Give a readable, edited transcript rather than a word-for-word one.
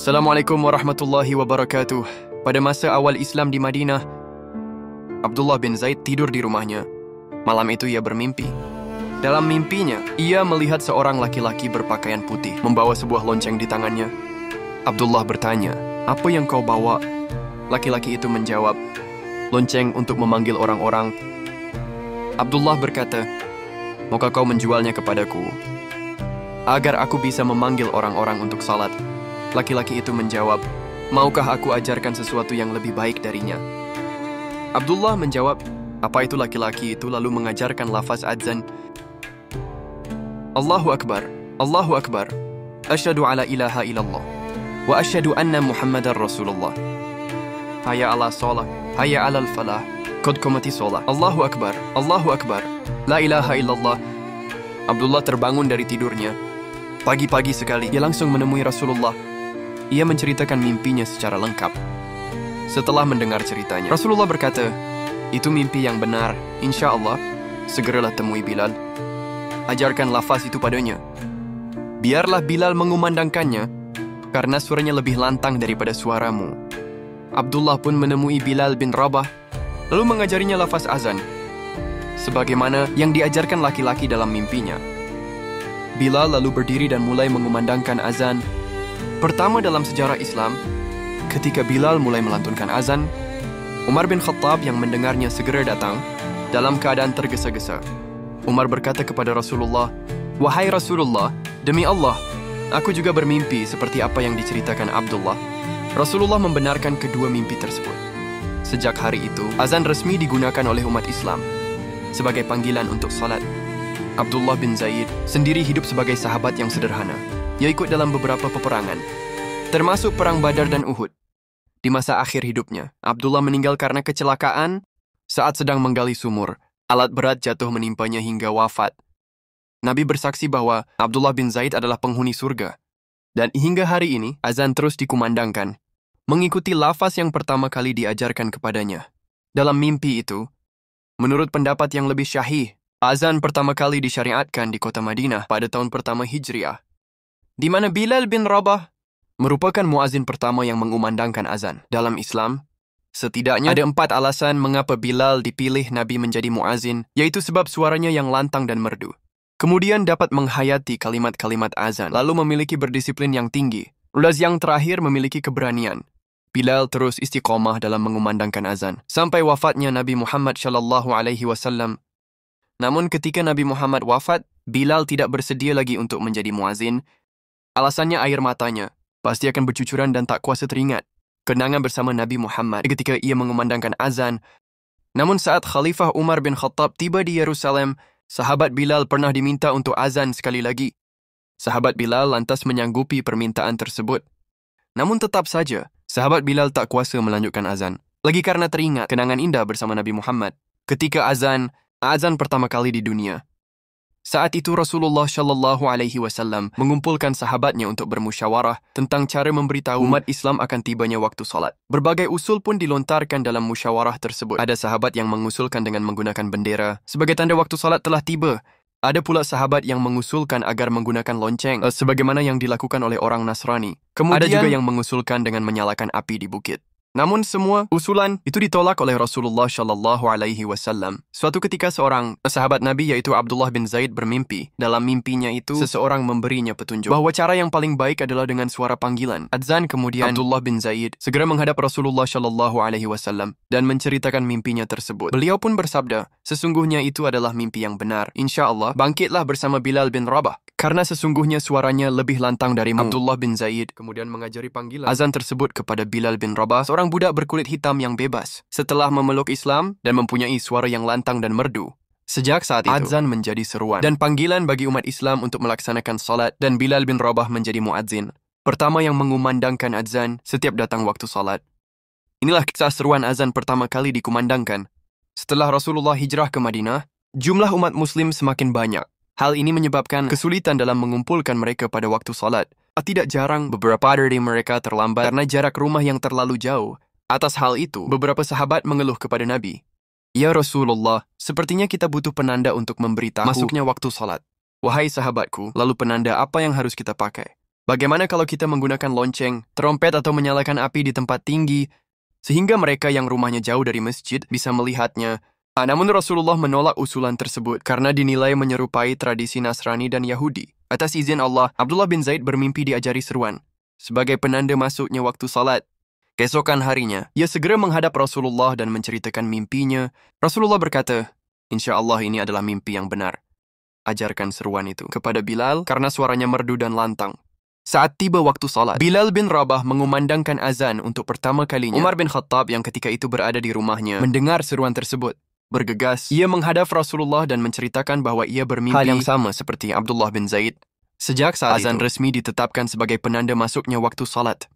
Assalamualaikum warahmatullahi wabarakatuh. Pada masa awal Islam di Madinah, Abdullah bin Zaid tidur di rumahnya. Malam itu ia bermimpi. Dalam mimpinya, ia melihat seorang laki-laki berpakaian putih membawa sebuah lonceng di tangannya. Abdullah bertanya, "Apa yang kau bawa?" Laki-laki itu menjawab, "Lonceng untuk memanggil orang-orang." Abdullah berkata, "Maukah kau menjualnya kepadaku agar aku bisa memanggil orang-orang untuk salat?" Laki-laki itu menjawab, "Maukah aku ajarkan sesuatu yang lebih baik darinya?" Abdullah menjawab, "Apa itu?" Laki-laki itu lalu mengajarkan lafaz adzan, "Allahu Akbar, Allahu Akbar, asyhadu ala ilaha illallah, wa asyhadu anna Muhammadar Rasulullah. Hayya ala salah, hayya ala falah, qad qamati salah. Allahu Akbar, Allahu Akbar, la ilaha illallah." Abdullah terbangun dari tidurnya. Pagi-pagi sekali, ia langsung menemui Rasulullah. Ia menceritakan mimpinya secara lengkap. Setelah mendengar ceritanya, Rasulullah berkata, "Itu mimpi yang benar. Insya Allah, segeralah temui Bilal. Ajarkan lafaz itu padanya. Biarlah Bilal mengumandangkannya, karena suaranya lebih lantang daripada suaramu." Abdullah pun menemui Bilal bin Rabah, lalu mengajarinya lafaz azan, sebagaimana yang diajarkan laki-laki dalam mimpinya. Bilal lalu berdiri dan mulai mengumandangkan azan. Pertama dalam sejarah Islam, ketika Bilal mulai melantunkan azan, Umar bin Khattab yang mendengarnya segera datang dalam keadaan tergesa-gesa. Umar berkata kepada Rasulullah, "Wahai Rasulullah, demi Allah, aku juga bermimpi seperti apa yang diceritakan Abdullah." Rasulullah membenarkan kedua mimpi tersebut. Sejak hari itu, azan resmi digunakan oleh umat Islam sebagai panggilan untuk salat. Abdullah bin Zaid sendiri hidup sebagai sahabat yang sederhana. Ia ikut dalam beberapa peperangan, termasuk Perang Badar dan Uhud. Di masa akhir hidupnya, Abdullah meninggal karena kecelakaan saat sedang menggali sumur. Alat berat jatuh menimpanya hingga wafat. Nabi bersaksi bahwa Abdullah bin Zaid adalah penghuni surga. Dan hingga hari ini, azan terus dikumandangkan, mengikuti lafaz yang pertama kali diajarkan kepadanya. Dalam mimpi itu, menurut pendapat yang lebih syahih, azan pertama kali disyariatkan di kota Madinah pada tahun pertama Hijriah, di mana Bilal bin Rabah merupakan muazin pertama yang mengumandangkan azan. Dalam Islam, setidaknya ada 4 alasan mengapa Bilal dipilih Nabi menjadi muazin, yaitu sebab suaranya yang lantang dan merdu. Kemudian dapat menghayati kalimat-kalimat azan, lalu memiliki berdisiplin yang tinggi. Lalu yang terakhir memiliki keberanian. Bilal terus istiqomah dalam mengumandangkan azan sampai wafatnya Nabi Muhammad SAW. Namun ketika Nabi Muhammad wafat, Bilal tidak bersedia lagi untuk menjadi muazin. Alasannya air matanya pasti akan bercucuran dan tak kuasa teringat kenangan bersama Nabi Muhammad ketika ia mengumandangkan azan. Namun saat Khalifah Umar bin Khattab tiba di Yerusalem, sahabat Bilal pernah diminta untuk azan sekali lagi. Sahabat Bilal lantas menyanggupi permintaan tersebut. Namun tetap saja, sahabat Bilal tak kuasa melanjutkan azan, lagi karena teringat kenangan indah bersama Nabi Muhammad ketika azan pertama kali di dunia. Saat itu Rasulullah SAW mengumpulkan sahabatnya untuk bermusyawarah tentang cara memberitahu umat Islam akan tibanya waktu salat. Berbagai usul pun dilontarkan dalam musyawarah tersebut. Ada sahabat yang mengusulkan dengan menggunakan bendera sebagai tanda waktu salat telah tiba. Ada pula sahabat yang mengusulkan agar menggunakan lonceng sebagaimana yang dilakukan oleh orang Nasrani. Kemudian ada juga yang mengusulkan dengan menyalakan api di bukit. Namun semua usulan itu ditolak oleh Rasulullah SAW. Suatu ketika seorang sahabat Nabi yaitu Abdullah bin Zaid bermimpi. Dalam mimpinya itu, seseorang memberinya petunjuk bahwa cara yang paling baik adalah dengan suara panggilan adzan. Kemudian Abdullah bin Zaid segera menghadap Rasulullah SAW dan menceritakan mimpinya tersebut. Beliau pun bersabda, "Sesungguhnya itu adalah mimpi yang benar. Insya Allah, bangkitlah bersama Bilal bin Rabah, karena sesungguhnya suaranya lebih lantang darimu." Abdullah bin Zaid kemudian mengajari panggilan azan tersebut kepada Bilal bin Rabah, seorang budak berkulit hitam yang bebas. Setelah memeluk Islam dan mempunyai suara yang lantang dan merdu, sejak saat itu adzan menjadi seruan dan panggilan bagi umat Islam untuk melaksanakan salat, dan Bilal bin Rabah menjadi muadzin pertama yang mengumandangkan adzan setiap datang waktu salat. Inilah kisah seruan azan pertama kali dikumandangkan. Setelah Rasulullah hijrah ke Madinah, jumlah umat muslim semakin banyak. Hal ini menyebabkan kesulitan dalam mengumpulkan mereka pada waktu salat. Tidak jarang beberapa dari mereka terlambat karena jarak rumah yang terlalu jauh. Atas hal itu, beberapa sahabat mengeluh kepada Nabi, "Ya Rasulullah, sepertinya kita butuh penanda untuk memberitahu masuknya waktu salat." "Wahai sahabatku, lalu penanda apa yang harus kita pakai?" Bagaimana kalau kita menggunakan lonceng, trompet atau menyalakan api di tempat tinggi, sehingga mereka yang rumahnya jauh dari masjid bisa melihatnya? Namun Rasulullah menolak usulan tersebut karena dinilai menyerupai tradisi Nasrani dan Yahudi. Atas izin Allah, Abdullah bin Zaid bermimpi diajari seruan sebagai penanda masuknya waktu salat. Keesokan harinya, ia segera menghadap Rasulullah dan menceritakan mimpinya. Rasulullah berkata, "Insya Allah ini adalah mimpi yang benar. Ajarkan seruan itu kepada Bilal karena suaranya merdu dan lantang." Saat tiba waktu salat, Bilal bin Rabah mengumandangkan azan untuk pertama kalinya. Umar bin Khattab yang ketika itu berada di rumahnya mendengar seruan tersebut. Bergegas, ia menghadap Rasulullah dan menceritakan bahwa ia bermimpi hal yang sama seperti Abdullah bin Zaid. Sejak saat azan resmi ditetapkan sebagai penanda masuknya waktu salat.